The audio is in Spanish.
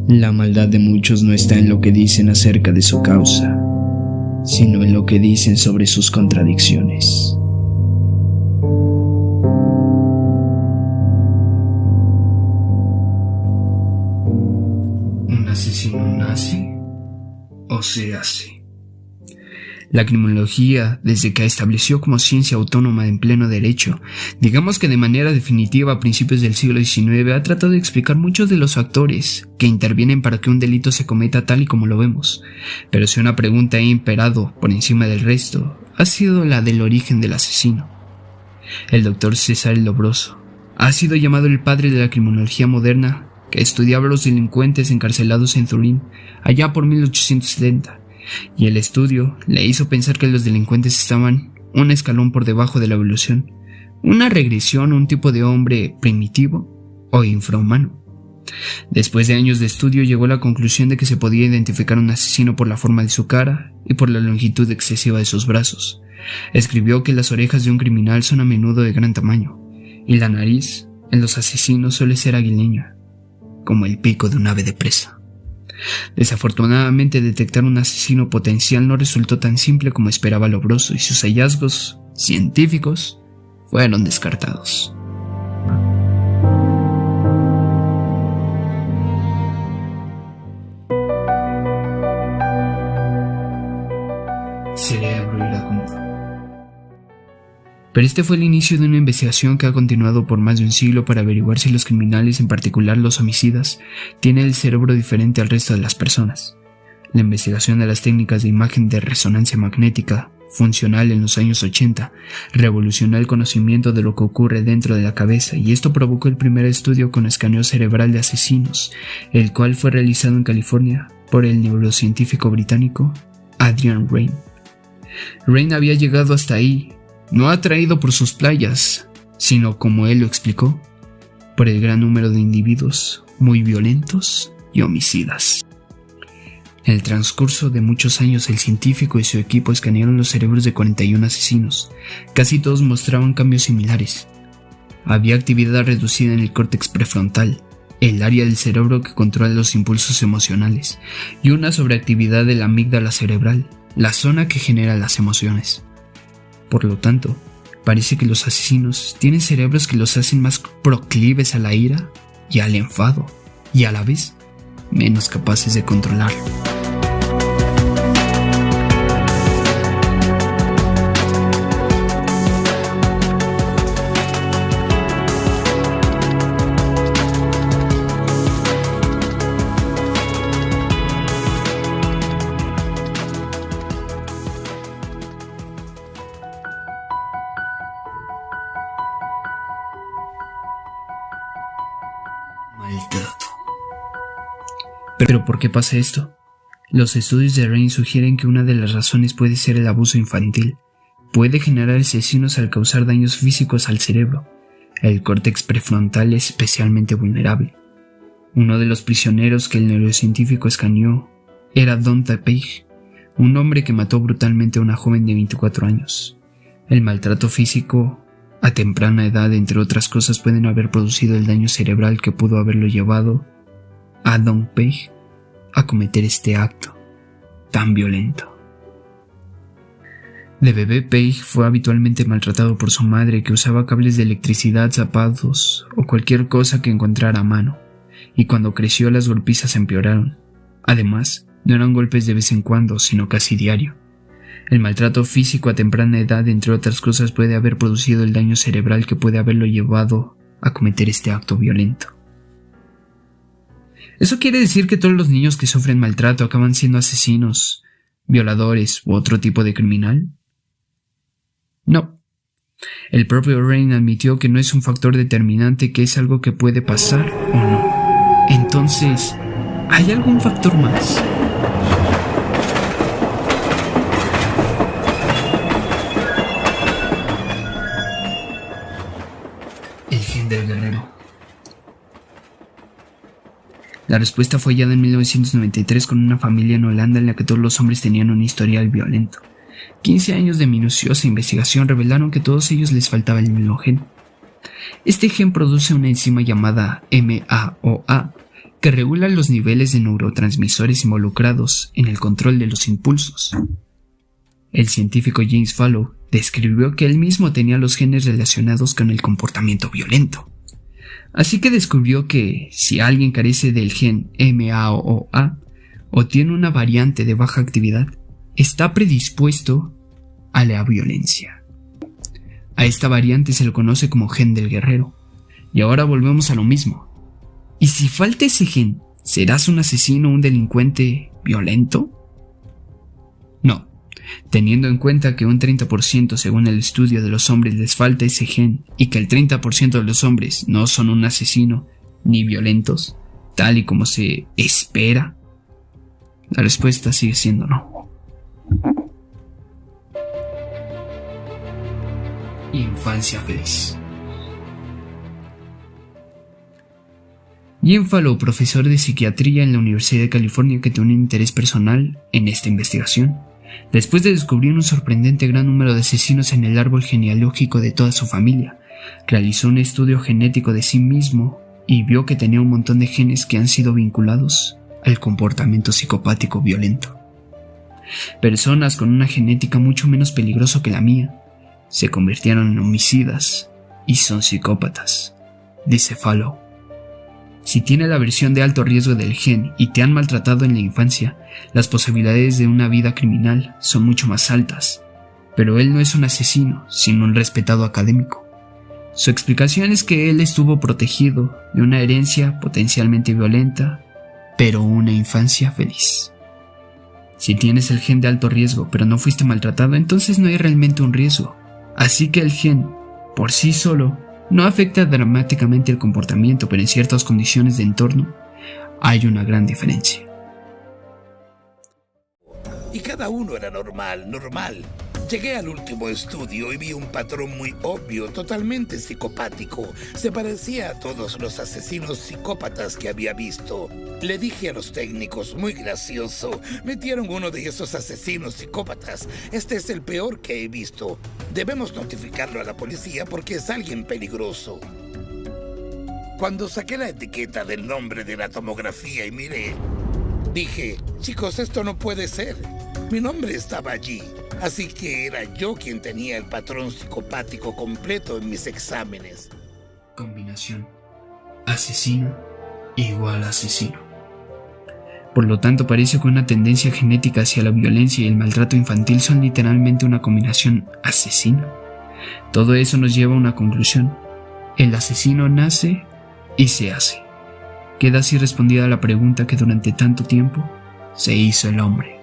La maldad de muchos no está en lo que dicen acerca de su causa, sino en lo que dicen sobre sus contradicciones. ¿Un asesino nace o se hace? La criminología, desde que estableció como ciencia autónoma en pleno derecho, digamos que de manera definitiva a principios del siglo XIX, ha tratado de explicar muchos de los factores que intervienen para que un delito se cometa tal y como lo vemos. Pero si una pregunta ha imperado por encima del resto, ha sido la del origen del asesino. El doctor César Lombroso ha sido llamado el padre de la criminología moderna, que estudiaba a los delincuentes encarcelados en Turín allá por 1870. Y el estudio le hizo pensar que los delincuentes estaban un escalón por debajo de la evolución, una regresión a un tipo de hombre primitivo o infrahumano. Después de años de estudio llegó a la conclusión de que se podía identificar un asesino por la forma de su cara y por la longitud excesiva de sus brazos. Escribió que las orejas de un criminal son a menudo de gran tamaño, y la nariz en los asesinos suele ser aguileña, como el pico de un ave de presa. Desafortunadamente, detectar un asesino potencial no resultó tan simple como esperaba Lombroso, y sus hallazgos científicos fueron descartados. Cerebro iracundo. Pero este fue el inicio de una investigación que ha continuado por más de un siglo para averiguar si los criminales, en particular los homicidas, tienen el cerebro diferente al resto de las personas. La investigación de las técnicas de imagen de resonancia magnética funcional en los años 80 revolucionó el conocimiento de lo que ocurre dentro de la cabeza, y esto provocó el primer estudio con escaneo cerebral de asesinos, el cual fue realizado en California por el neurocientífico británico Adrian Raine. Raine había llegado hasta ahí no atraído por sus playas, sino, como él lo explicó, por el gran número de individuos muy violentos y homicidas. En el transcurso de muchos años, el científico y su equipo escanearon los cerebros de 41 asesinos. Casi todos mostraban cambios similares. Había actividad reducida en el córtex prefrontal, el área del cerebro que controla los impulsos emocionales, y una sobreactividad de la amígdala cerebral, la zona que genera las emociones. Por lo tanto, parece que los asesinos tienen cerebros que los hacen más proclives a la ira y al enfado, y a la vez menos capaces de controlarlo. Maltrato. ¿Pero por qué pasa esto? Los estudios de Raine sugieren que una de las razones puede ser el abuso infantil. Puede generar asesinos al causar daños físicos al cerebro. El córtex prefrontal es especialmente vulnerable. Uno de los prisioneros que el neurocientífico escaneó era Dante Page, un hombre que mató brutalmente a una joven de 24 años. El maltrato físico a temprana edad, entre otras cosas, pueden haber producido el daño cerebral que pudo haberlo llevado a Don Page a cometer este acto tan violento. De bebé, Page fue habitualmente maltratado por su madre, que usaba cables de electricidad, zapatos o cualquier cosa que encontrara a mano, y cuando creció las golpizas empeoraron. Además, no eran golpes de vez en cuando, sino casi diario. El maltrato físico a temprana edad, entre otras cosas, puede haber producido el daño cerebral que puede haberlo llevado a cometer este acto violento. ¿Eso quiere decir que todos los niños que sufren maltrato acaban siendo asesinos, violadores u otro tipo de criminal? No. El propio Raine admitió que no es un factor determinante, que es algo que puede pasar o no. Entonces, ¿hay algún factor más? El gen del guerrero. La respuesta fue hallada en 1993 con una familia en Holanda en la que todos los hombres tenían un historial violento. 15 años de minuciosa investigación revelaron que a todos ellos les faltaba el mismo gen. Este gen produce una enzima llamada MAOA, que regula los niveles de neurotransmisores involucrados en el control de los impulsos. El científico James Fallow describió que él mismo tenía los genes relacionados con el comportamiento violento. Así que descubrió que si alguien carece del gen MAOA o tiene una variante de baja actividad, está predispuesto a la violencia. A esta variante se lo conoce como gen del guerrero. Y ahora volvemos a lo mismo. ¿Y si falta ese gen, serás un asesino o un delincuente violento? No. Teniendo en cuenta que un 30% según el estudio de los hombres les falta ese gen y que el 30% de los hombres no son un asesino ni violentos, tal y como se espera, la respuesta sigue siendo no. Infancia feliz. James Fallow, profesor de psiquiatría en la Universidad de California, que tiene un interés personal en esta investigación, después de descubrir un sorprendente gran número de asesinos en el árbol genealógico de toda su familia, realizó un estudio genético de sí mismo y vio que tenía un montón de genes que han sido vinculados al comportamiento psicopático violento. Personas con una genética mucho menos peligrosa que la mía se convirtieron en homicidas y son psicópatas, dice Fallow. Si tienes la versión de alto riesgo del gen y te han maltratado en la infancia, las posibilidades de una vida criminal son mucho más altas. Pero él no es un asesino, sino un respetado académico. Su explicación es que él estuvo protegido de una herencia potencialmente violenta, pero una infancia feliz. Si tienes el gen de alto riesgo pero no fuiste maltratado, entonces no hay realmente un riesgo. Así que el gen, por sí solo, no afecta dramáticamente el comportamiento, pero en ciertas condiciones de entorno hay una gran diferencia. Y cada uno era normal. Llegué al último estudio y vi un patrón muy obvio, totalmente psicopático. Se parecía a todos los asesinos psicópatas que había visto. Le dije a los técnicos, muy gracioso, metieron uno de esos asesinos psicópatas. Este es el peor que he visto. Debemos notificarlo a la policía porque es alguien peligroso. Cuando saqué la etiqueta del nombre de la tomografía y miré, dije, chicos, esto no puede ser. Mi nombre estaba allí, así que era yo quien tenía el patrón psicopático completo en mis exámenes. Combinación: asesino igual asesino. Por lo tanto, parece que una tendencia genética hacia la violencia y el maltrato infantil son literalmente una combinación asesina. Todo eso nos lleva a una conclusión: el asesino nace y se hace. Queda así respondida la pregunta que durante tanto tiempo se hizo el hombre.